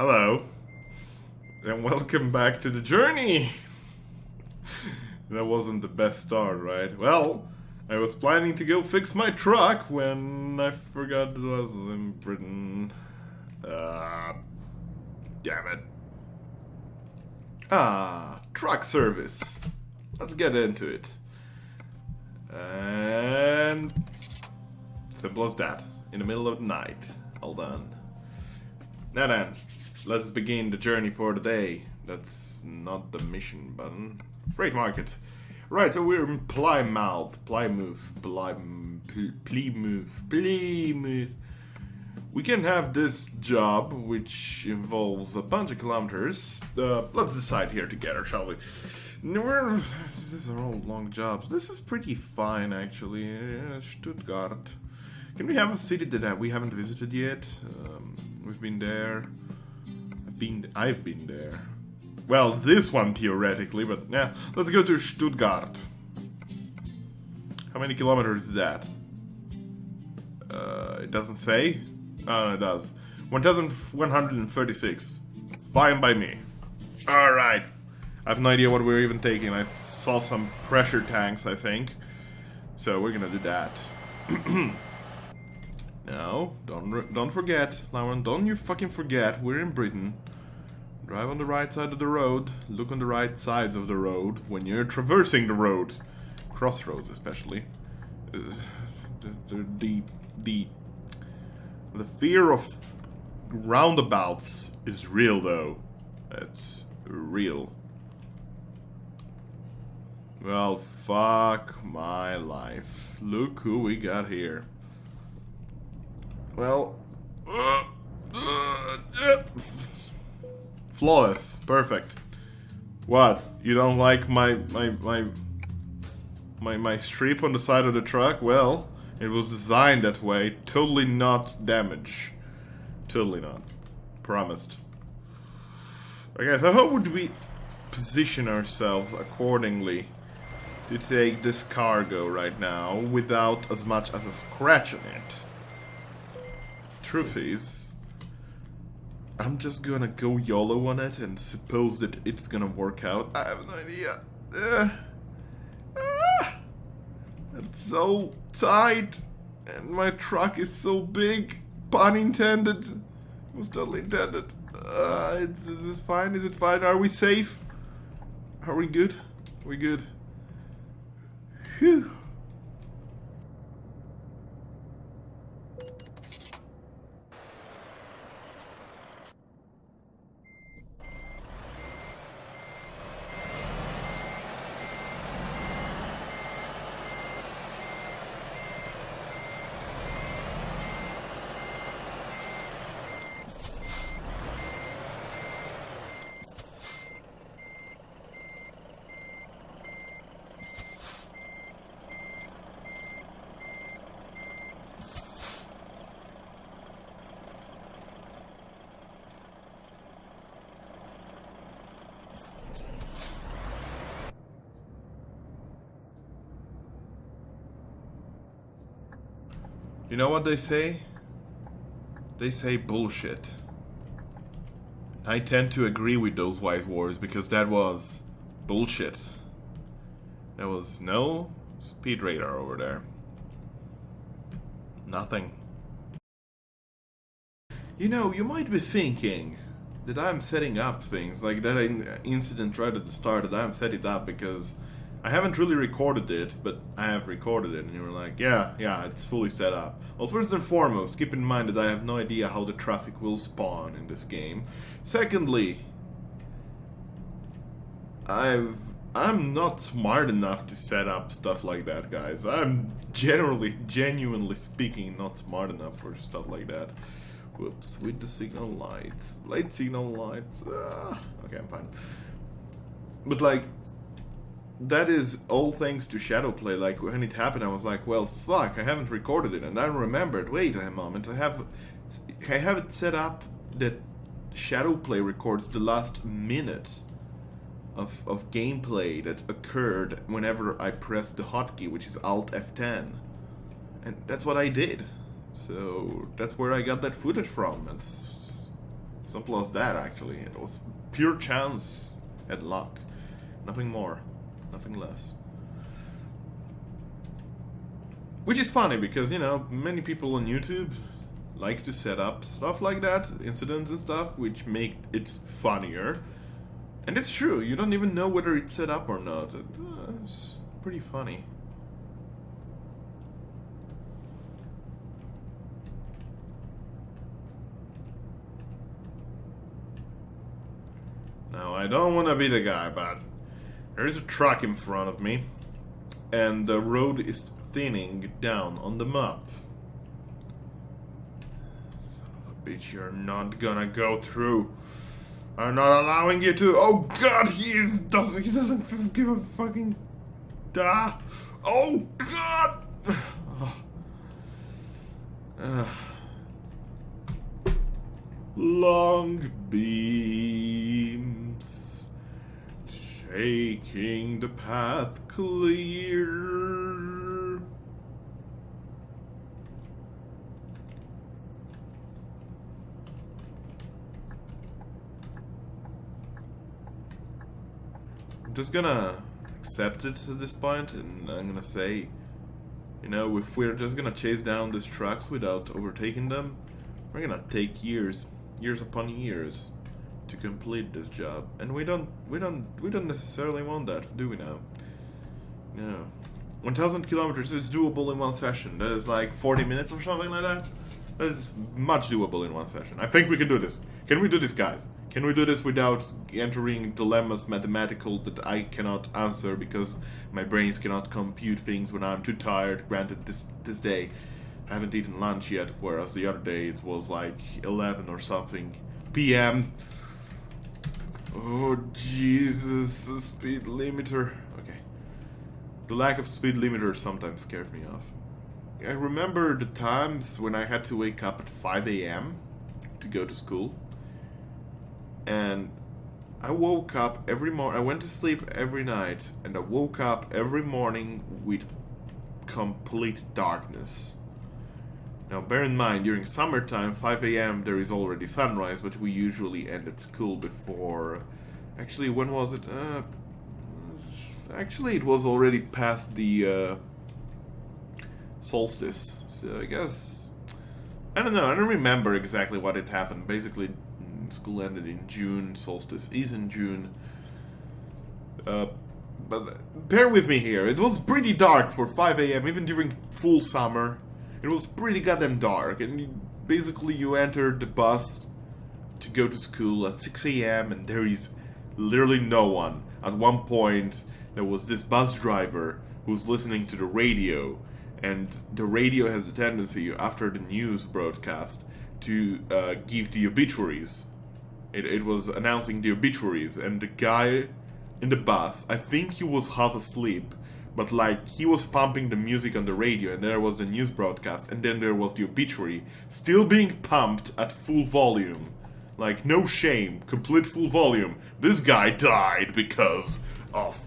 Hello. And welcome back to the journey. That wasn't the best start, right? Well, I was planning to go fix my truck when I forgot it was in Britain. Damn it. Truck service. Let's get into it. And simple as that. In the middle of the night. All done. Now then, let's begin the journey for the day. That's not the mission button. Freight market. Right, so we're in Plymouth. We can have this job, which involves a bunch of kilometers. Let's decide here together, shall we? These are all long jobs. This is pretty fine, actually. Stuttgart. Can we have a city that we haven't visited yet? We've been there. I've been there. Well, this one theoretically, but yeah. Let's go to Stuttgart. How many kilometers is that? It doesn't say. Oh, it does. 1,136. Fine by me. Alright. I have no idea what we're even taking. I saw some pressure tanks, I think. So we're gonna do that. No, don't forget, Lauren, don't you fucking forget, we're in Britain. Drive on the right side of the road, look on the right sides of the road when you're traversing the road. Crossroads especially. The fear of roundabouts is real though. It's real. Well, fuck my life. Look who we got here. Well, flawless, perfect. What? You don't like my strip on the side of the truck? Well, it was designed that way. Totally not damage. Totally not. Promised. Okay, so how would we position ourselves accordingly to take this cargo right now without as much as a scratch on it? Truth is, I'm just gonna go YOLO on it and suppose that it's gonna work out. I have no idea. It's so tight, and my truck is so big. Pun intended. It was totally intended. Is this fine? Is it fine? Are we safe? Are we good? We good? Phew. You know what they say? They say bullshit. I tend to agree with those wise words because that was bullshit. There was no speed radar over there. Nothing. You know, you might be thinking that I'm setting up things, like that incident right at the start, that I'm setting up because I haven't really recorded it, but I have recorded it, and you were like, yeah, it's fully set up. Well, first and foremost, keep in mind that I have no idea how the traffic will spawn in this game. Secondly, I'm not smart enough to set up stuff like that, guys. I'm genuinely speaking, not smart enough for stuff like that. Whoops, with the signal lights. Light signal lights. Okay, I'm fine. But like, that is all thanks to Shadowplay. Like, when it happened, I was like, well, fuck, I haven't recorded it. And I remembered, wait a moment, I have it set up that Shadowplay records the last minute of gameplay that occurred whenever I pressed the hotkey, which is Alt F10. And that's what I did. So that's where I got that footage from. It's Simple as that, actually. It was pure chance and luck. Nothing more. Nothing less. Which is funny because, you know, many people on YouTube like to set up stuff like that, incidents and stuff, which make it funnier. And it's true, you don't even know whether it's set up or not. It's pretty funny. Now, I don't want to be the guy, but there is a truck in front of me, and the road is thinning down on the map. Son of a bitch, you're not gonna go through. I'm not allowing you to. Oh God, he doesn't give a fucking. Oh God. Long beams shaking the path clear. I'm just gonna accept it at this point, and I'm gonna say, you know, if we're just gonna chase down these trucks without overtaking them, we're gonna take years upon years to complete this job, and we don't necessarily want that, do we now? No. 1,000 kilometers is doable in one session. That is like 40 minutes or something like that. That is much doable in one session. I think we can do this. Can we do this, guys? Can we do this without entering dilemmas mathematical that I cannot answer because my brains cannot compute things when I'm too tired? Granted, this day I haven't eaten lunch yet, whereas the other day it was like 11 or something p.m. Oh Jesus, the speed limiter. Okay. The lack of speed limiter sometimes scares me off. I remember the times when I had to wake up at 5 a.m. to go to school. And I woke up every morning. I went to sleep every night, and I woke up every morning with complete darkness. Now, bear in mind, during summertime, 5 a.m. there is already sunrise, but we usually end at school before. Actually, when was it? Actually, it was already past the solstice. So I guess I don't know. I don't remember exactly what had happened. Basically, school ended in June. Solstice is in June. But bear with me here. It was pretty dark for 5 a.m. even during full summer. It was pretty goddamn dark, and basically you entered the bus to go to school at 6 a.m. and there is literally no one. At one point, there was this bus driver who's listening to the radio, and the radio has the tendency, after the news broadcast, to give the obituaries. It was announcing the obituaries, and the guy in the bus, I think he was half asleep, but like he was pumping the music on the radio, and there was the news broadcast, and then there was the obituary still being pumped at full volume. Like, no shame, complete full volume. This guy died because of,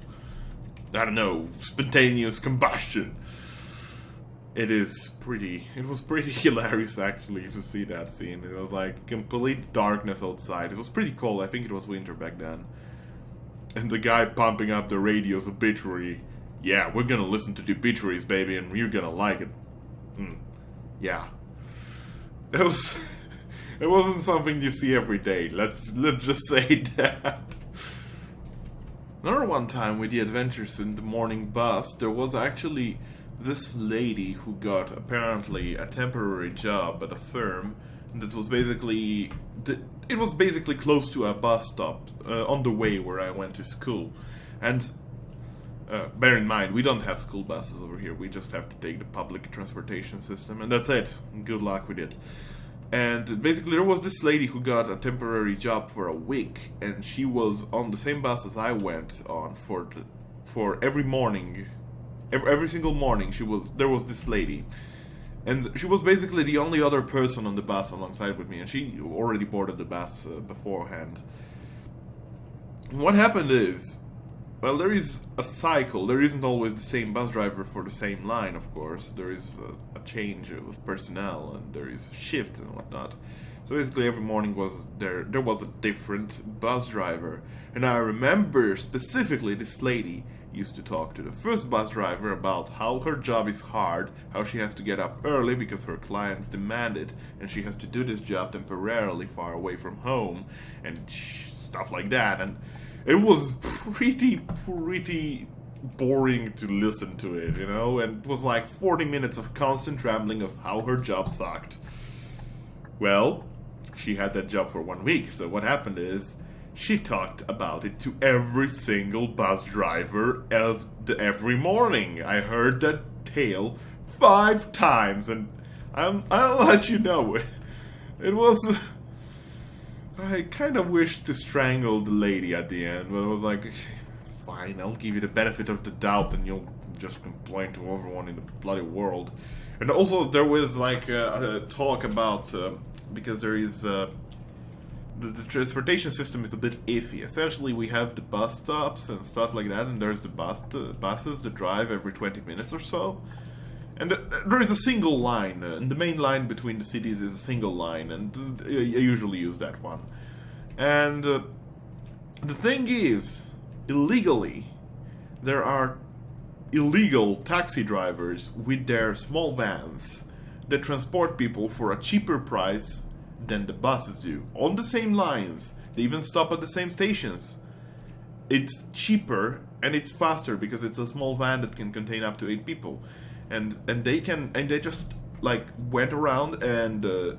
I don't know, spontaneous combustion. It was pretty hilarious actually to see that scene. It was like complete darkness outside. It was pretty cold. I think it was winter back then. And the guy pumping up the radio's obituary. Yeah, we're gonna listen to the obituaries, baby, and you're gonna like it. Yeah. It wasn't something you see every day. Let's just say that. Another one time with the adventures in the morning bus, there was actually this lady who got apparently a temporary job at a firm that was basically close to a bus stop on the way where I went to school. And bear in mind, we don't have school buses over here. We just have to take the public transportation system, and that's it. Good luck with it. And basically there was this lady who got a temporary job for a week, and she was on the same bus as I went on for every morning. Every single morning there was this lady. And she was basically the only other person on the bus alongside with me, and she already boarded the bus beforehand. What happened is, well, there is a cycle. There isn't always the same bus driver for the same line, of course. There is a change of personnel, and there is a shift and whatnot. So basically every morning there was a different bus driver. And I remember specifically this lady used to talk to the first bus driver about how her job is hard, how she has to get up early because her clients demand it, and she has to do this job temporarily far away from home, and stuff like that. And it was pretty boring to listen to it, you know? And it was like 40 minutes of constant rambling of how her job sucked. Well, she had that job for 1 week, so what happened is she talked about it to every single bus driver every morning. I heard that tale 5 times, and I'll let you know. It was... I kind of wished to strangle the lady at the end, but I was like, fine, I'll give you the benefit of the doubt, and you'll just complain to everyone in the bloody world. And also, there was like a talk about... because there is... The transportation system is a bit iffy. Essentially, we have the bus stops and stuff like that, and there's the buses that drive every 20 minutes or so. And there is a single line, and the main line between the cities is a single line, and I usually use that one. And the thing is, illegally, there are illegal taxi drivers with their small vans that transport people for a cheaper price than the buses do. On the same lines. They even stop at the same stations. It's cheaper and it's faster because it's a small van that can contain up to 8 people. And they just like went around and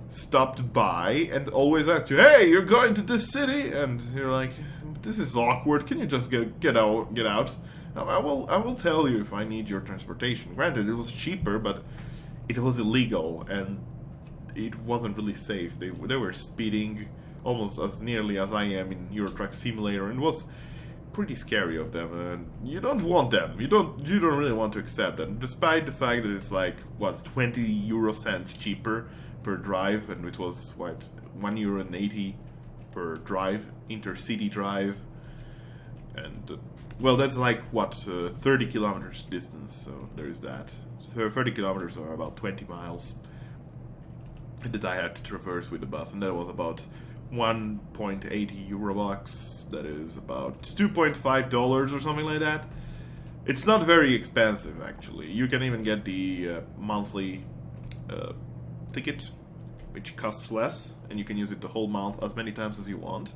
stopped by and always asked you, hey, you're going to this city? And you're like, this is awkward, can you just get out? I will tell you if I need your transportation. Granted, it was cheaper, but it was illegal and it wasn't really safe. They were speeding almost as nearly as I am in Eurotruck Simulator, and it was pretty scary of them. And you don't want them. You don't really want to accept them, despite the fact that it's like what 20 euro cents cheaper per drive, and it was what €1.80 per drive, intercity drive, and well, that's like what 30 kilometers distance. So there is that. So 30 kilometers are about 20 miles. That I had to traverse with the bus, and that was about 1.80 euro bucks. That is about $2.5 or something like that. It's not very expensive, actually. You can even get the monthly ticket, which costs less, and you can use it the whole month as many times as you want.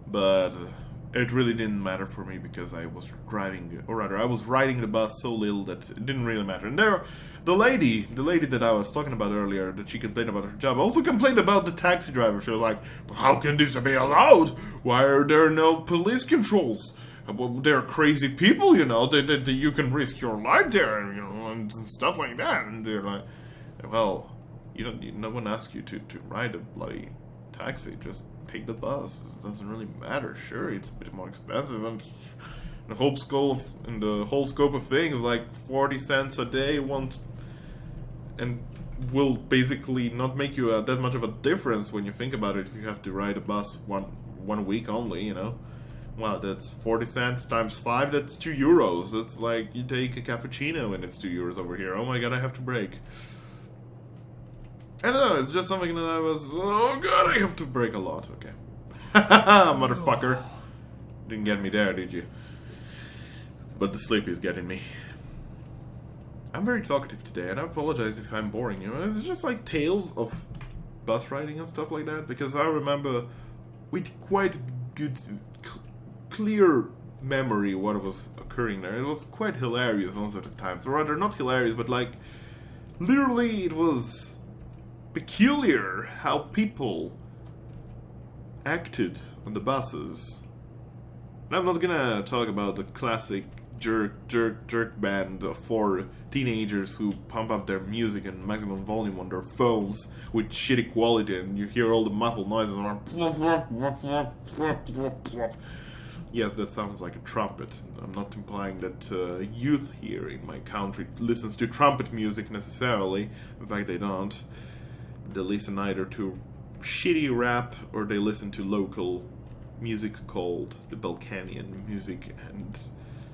But it really didn't matter for me because I was driving, or rather, I was riding the bus so little that it didn't really matter. And the lady that I was talking about earlier, that she complained about her job, also complained about the taxi driver. She was like, how can this be allowed? Why are there no police controls? Well, they're crazy people, you know, that you can risk your life there, you know, and stuff like that. And they're like, well, no one asked you to ride a bloody taxi, just take the bus. It doesn't really matter. Sure, it's a bit more expensive, and the whole scope of things, like 40 cents a day, and will basically not make you that much of a difference when you think about it. If you have to ride a bus one week only, you know, well, that's 40 cents times 5. That's €2. That's like you take a cappuccino and it's €2 over here. Oh my god, I have to break. I don't know, it's just something that I was... Oh god, I have to break a lot. Okay. Motherfucker. Didn't get me there, did you? But the sleep is getting me. I'm very talkative today, and I apologize if I'm boring you. It's just like tales of bus riding and stuff like that, because I remember with quite good, clear memory what was occurring there. It was quite hilarious most of the times. Or rather, not hilarious, but like... Literally, it was... peculiar how people acted on the buses. And I'm not gonna talk about the classic jerk band of 4 teenagers who pump up their music in maximum volume on their phones with shitty quality, and you hear all the muffled noises. Yes, that sounds like a trumpet. I'm not implying that youth here in my country listens to trumpet music necessarily. In fact, they don't. They listen either to shitty rap or they listen to local music called the Balkanian music. And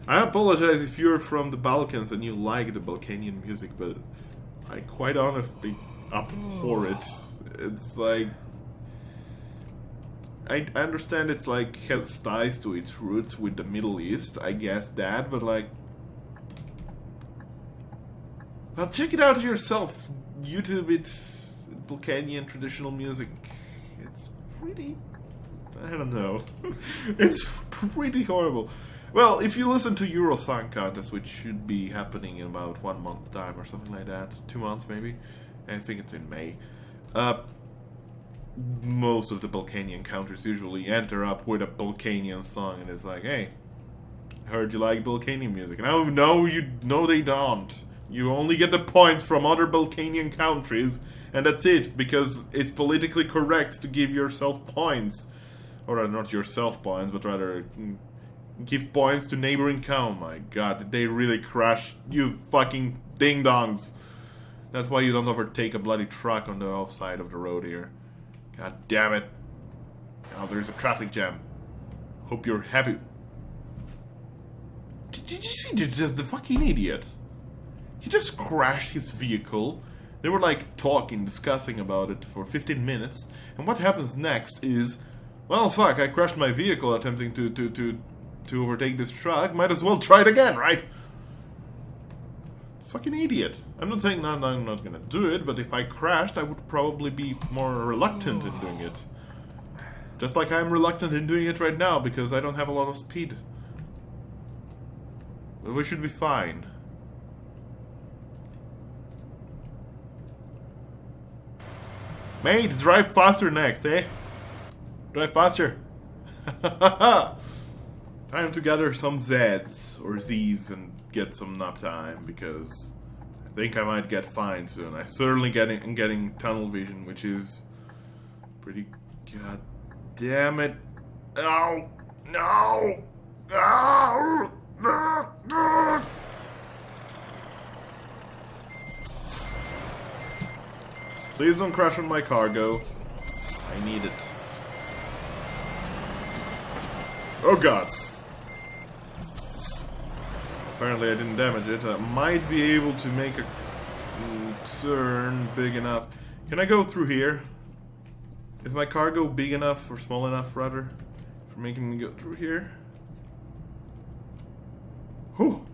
I apologize if you're from the Balkans and you like the Balkanian music, but I quite honestly abhor it. It's like... I understand it's like has ties to its roots with the Middle East, I guess that, but like... Well, check it out yourself. YouTube, it's Balkanian traditional music. It's pretty... I don't know. It's pretty horrible. Well, if you listen to Euro Song Contest, which should be happening in about 1 month time or something like that, 2 months maybe, I think it's in May, most of the Balkanian countries usually enter up with a Balkanian song, and it's like, hey, I heard you like Balkanian music. And no, they don't. You only get the points from other Balkanian countries, and that's it, because it's politically correct to give yourself points. Or rather, not yourself points, but rather give points to neighboring count. My god, did they really crash, you fucking ding-dongs. That's why you don't overtake a bloody truck on the offside of the road here. God damn it. Now there's a traffic jam. Hope you're happy. Did you see just the fucking idiot? He just crashed his vehicle. They were like talking, discussing about it for 15 minutes. And what happens next is, well, fuck, I crashed my vehicle attempting to overtake this truck. Might as well try it again, right? Fucking idiot. I'm not saying I'm not gonna do it, but if I crashed, I would probably be more reluctant in doing it. Just like I'm reluctant in doing it right now, because I don't have a lot of speed. But we should be fine. Mate, drive faster next, eh? Drive faster. Time to gather some Zs or Zs and get some nap time, because I think I might get fined soon. I certainly getting tunnel vision, which is pretty... God damn it. No! No! No! Please don't crash on my cargo. I need it. Oh god. Apparently I didn't damage it. I might be able to make a turn big enough. Can I go through here? Is my cargo big enough, or small enough rather, for making me go through here? Whew.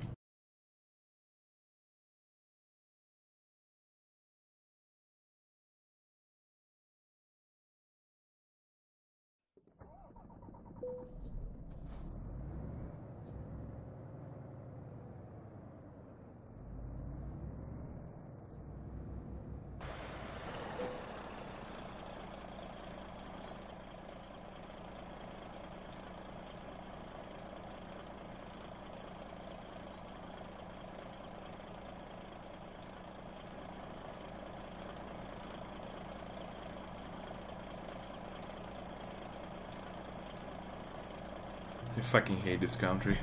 I fucking hate this country.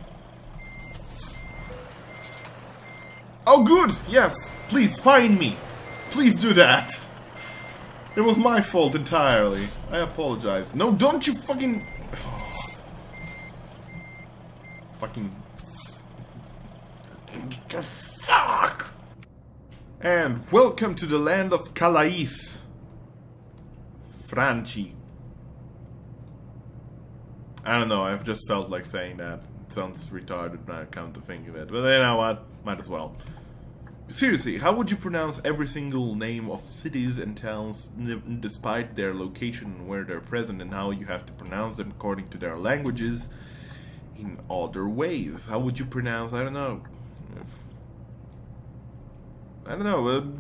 Oh good! Yes! Please find me! Please do that! It was my fault entirely. I apologize. No, don't you fucking... Fucking... Fuck! And welcome to the land of Calais. Franchi. I don't know, I've just felt like saying that. It sounds retarded now I come to think of it. But you know what? Might as well. Seriously, how would you pronounce every single name of cities and towns despite their location and where they're present, and how you have to pronounce them according to their languages in other ways? How would you pronounce, I don't know.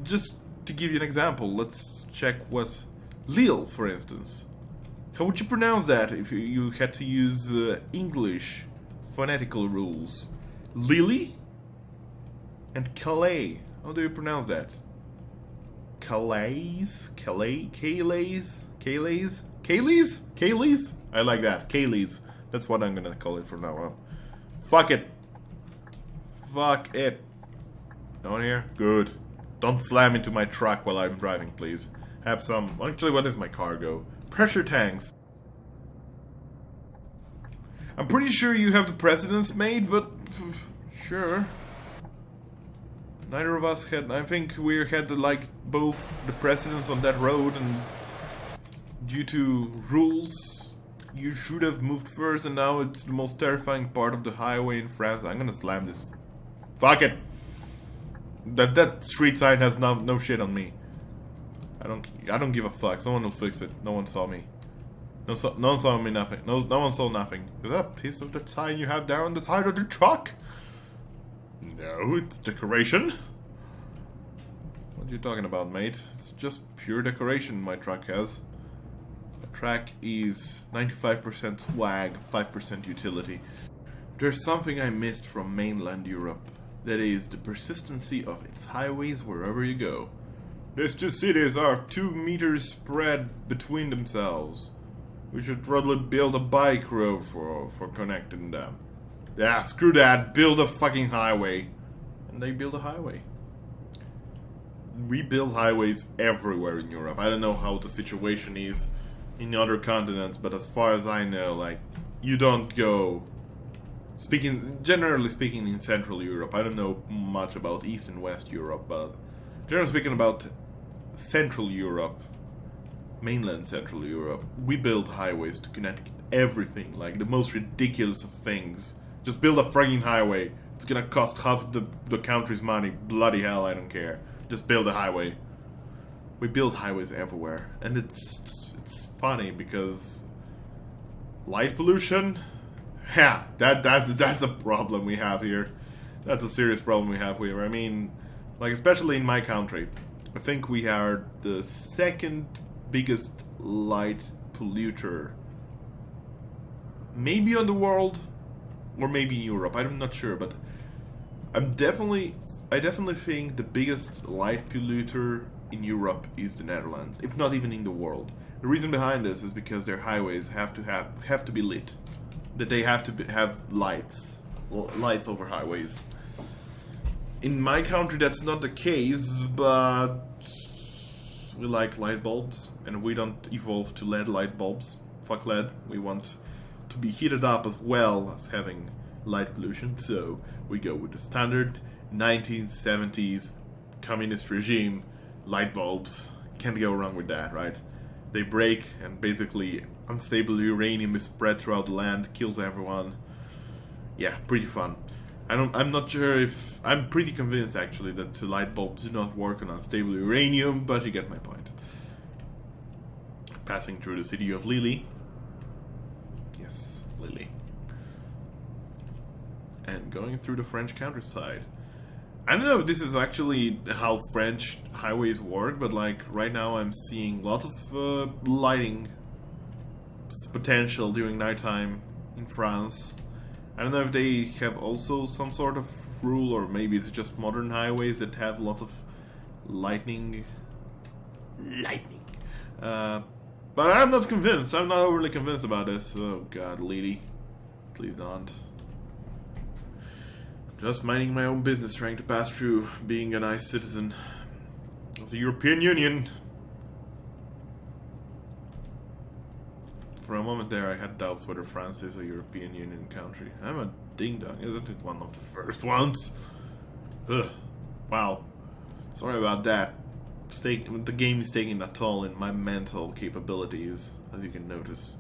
Just to give you an example, let's check what Lille, for instance. How would you pronounce that if you had to use English phonetical rules? Lily and Calais. How do you pronounce that? Calais? Calais? Calais? Calais? Calais? Calais? I like that. Calais. That's what I'm gonna call it from now on. Fuck it. Fuck it. Down here? Good. Don't slam into my truck while I'm driving, please. Have some... Actually, what is my cargo? Pressure tanks. I'm pretty sure you have the precedence made, but... Sure. Neither of us had... I think we had, like, both the precedence on that road, and due to rules, you should have moved first, and now it's the most terrifying part of the highway in France. I'm gonna slam this. Fuck it. That street sign has no shit on me. I don't give a fuck. Someone will fix it. No one saw me. No one saw me. Nothing. No one saw nothing. Is that a piece of that sign you have there on the side of the truck? No, it's decoration. What are you talking about, mate? It's just pure decoration my truck has. The truck is 95% swag, 5% utility. There's something I missed from mainland Europe. That is the persistency of its highways wherever you go. These two cities are 2 meters spread between themselves. We should probably build a bike road for connecting them. Yeah, screw that. Build a fucking highway. And they build a highway. We build highways everywhere in Europe. I don't know how the situation is in other continents, but as far as I know, like, you don't go... Generally speaking, in Central Europe, I don't know much about East and West Europe, but generally speaking about Central Europe, mainland Central Europe, we build highways to connect everything, like the most ridiculous of things. Just build a frigging highway. It's gonna cost half the country's money. Bloody hell, I don't care. Just build a highway. We build highways everywhere, and it's funny because light pollution. Yeah, that's a problem we have here. That's a serious problem we have here. I mean, like, especially in my country, I think we are the second biggest light polluter. Maybe on the world, or maybe in Europe. I'm not sure, but I definitely think the biggest light polluter in Europe is the Netherlands, if not even in the world. The reason behind this is because their highways have to be lit. That they have to have lights over highways. In my country that's not the case, but we like light bulbs, and we don't evolve to LED light bulbs. Fuck LED. We want to be heated up as well as having light pollution, so we go with the standard 1970s communist regime light bulbs. Can't go wrong with that, right? They break, and basically unstable uranium is spread throughout the land, kills everyone. Yeah, pretty fun. I'm not sure if... I'm pretty convinced, actually, that the light bulbs do not work on unstable uranium, but you get my point. Passing through the city of Lille. Yes, Lille. And going through the French countryside. I don't know if this is actually how French highways work, but like right now I'm seeing lots of lighting potential during nighttime in France. I don't know if they have also some sort of rule, or maybe it's just modern highways that have lots of lightning. But I'm not convinced. I'm not overly convinced about this. Oh god, lady. Please don't. Just minding my own business, trying to pass through, being a nice citizen of the European Union. For a moment there, I had doubts whether France is a European Union country. I'm a ding-dong, isn't it? One of the first ones. Ugh. Wow. Sorry about that. The game is taking a toll in my mental capabilities, as you can notice.